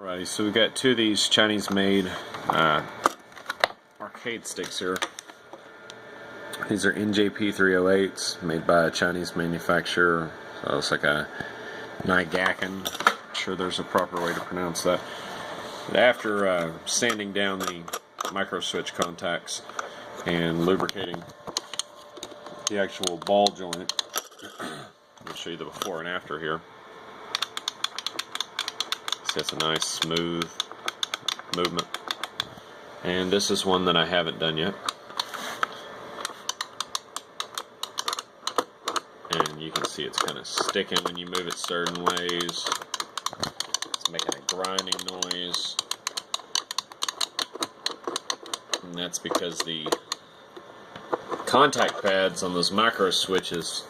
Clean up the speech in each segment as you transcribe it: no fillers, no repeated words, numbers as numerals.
Alrighty, so we got two of these Chinese-made arcade sticks here. These are NJP-308s, made by a Chinese manufacturer. So it's like a NYGACN. I'm sure there's a proper way to pronounce that. But after sanding down the microswitch contacts and lubricating the actual ball joint, I'll show you the before and after here. It's a nice smooth movement, and this is one that I haven't done yet, and you can see it's kind of sticking when you move it certain ways. It's making a grinding noise, and that's because the contact pads on those micro switches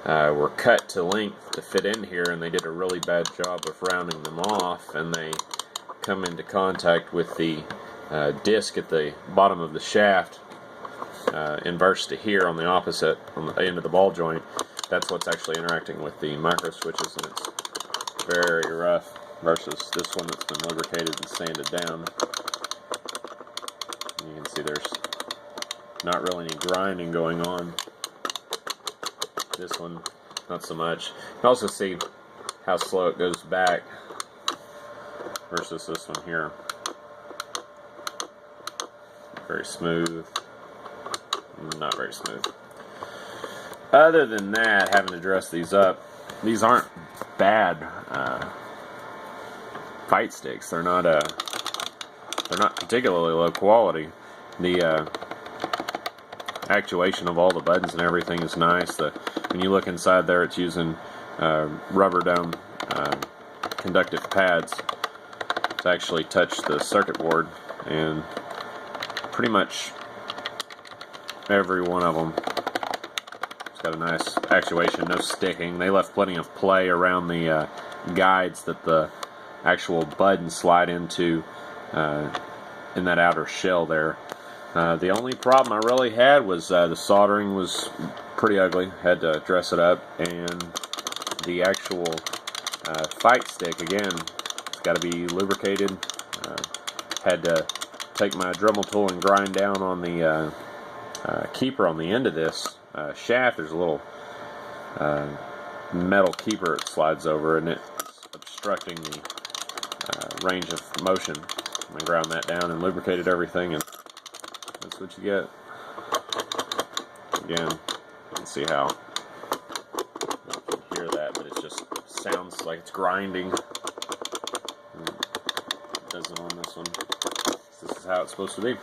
were cut to length to fit in here, and they did a really bad job of rounding them off, and they come into contact with the disc at the bottom of the shaft, inverse to here on the opposite, on the end of the ball joint. That's what's actually interacting with the micro switches, and it's very rough versus this one that's been lubricated and sanded down. And you can see there's not really any grinding going on. This one, not so much. You can also see how slow it goes back versus this one here. Very smooth. Not very smooth. Other than that, having to dress these up, these aren't bad fight sticks. They're not particularly low quality. The actuation of all the buttons and everything is nice. When you look inside there, it's using rubber dome conductive pads to actually touch the circuit board, and pretty much every one of them has got a nice actuation, no sticking. They left plenty of play around the guides that the actual buttons slide into in that outer shell there. The only problem I really had was the soldering was pretty ugly. Had to dress it up, and the actual fight stick, again, it's got to be lubricated. Had to take my Dremel tool and grind down on the keeper on the end of this shaft. There's a little metal keeper it slides over, and it's obstructing the range of motion. I ground that down and lubricated everything, and that's what you get. Again, you can see how you can hear that, but it just sounds like it's grinding. It doesn't on this one. This is how it's supposed to be.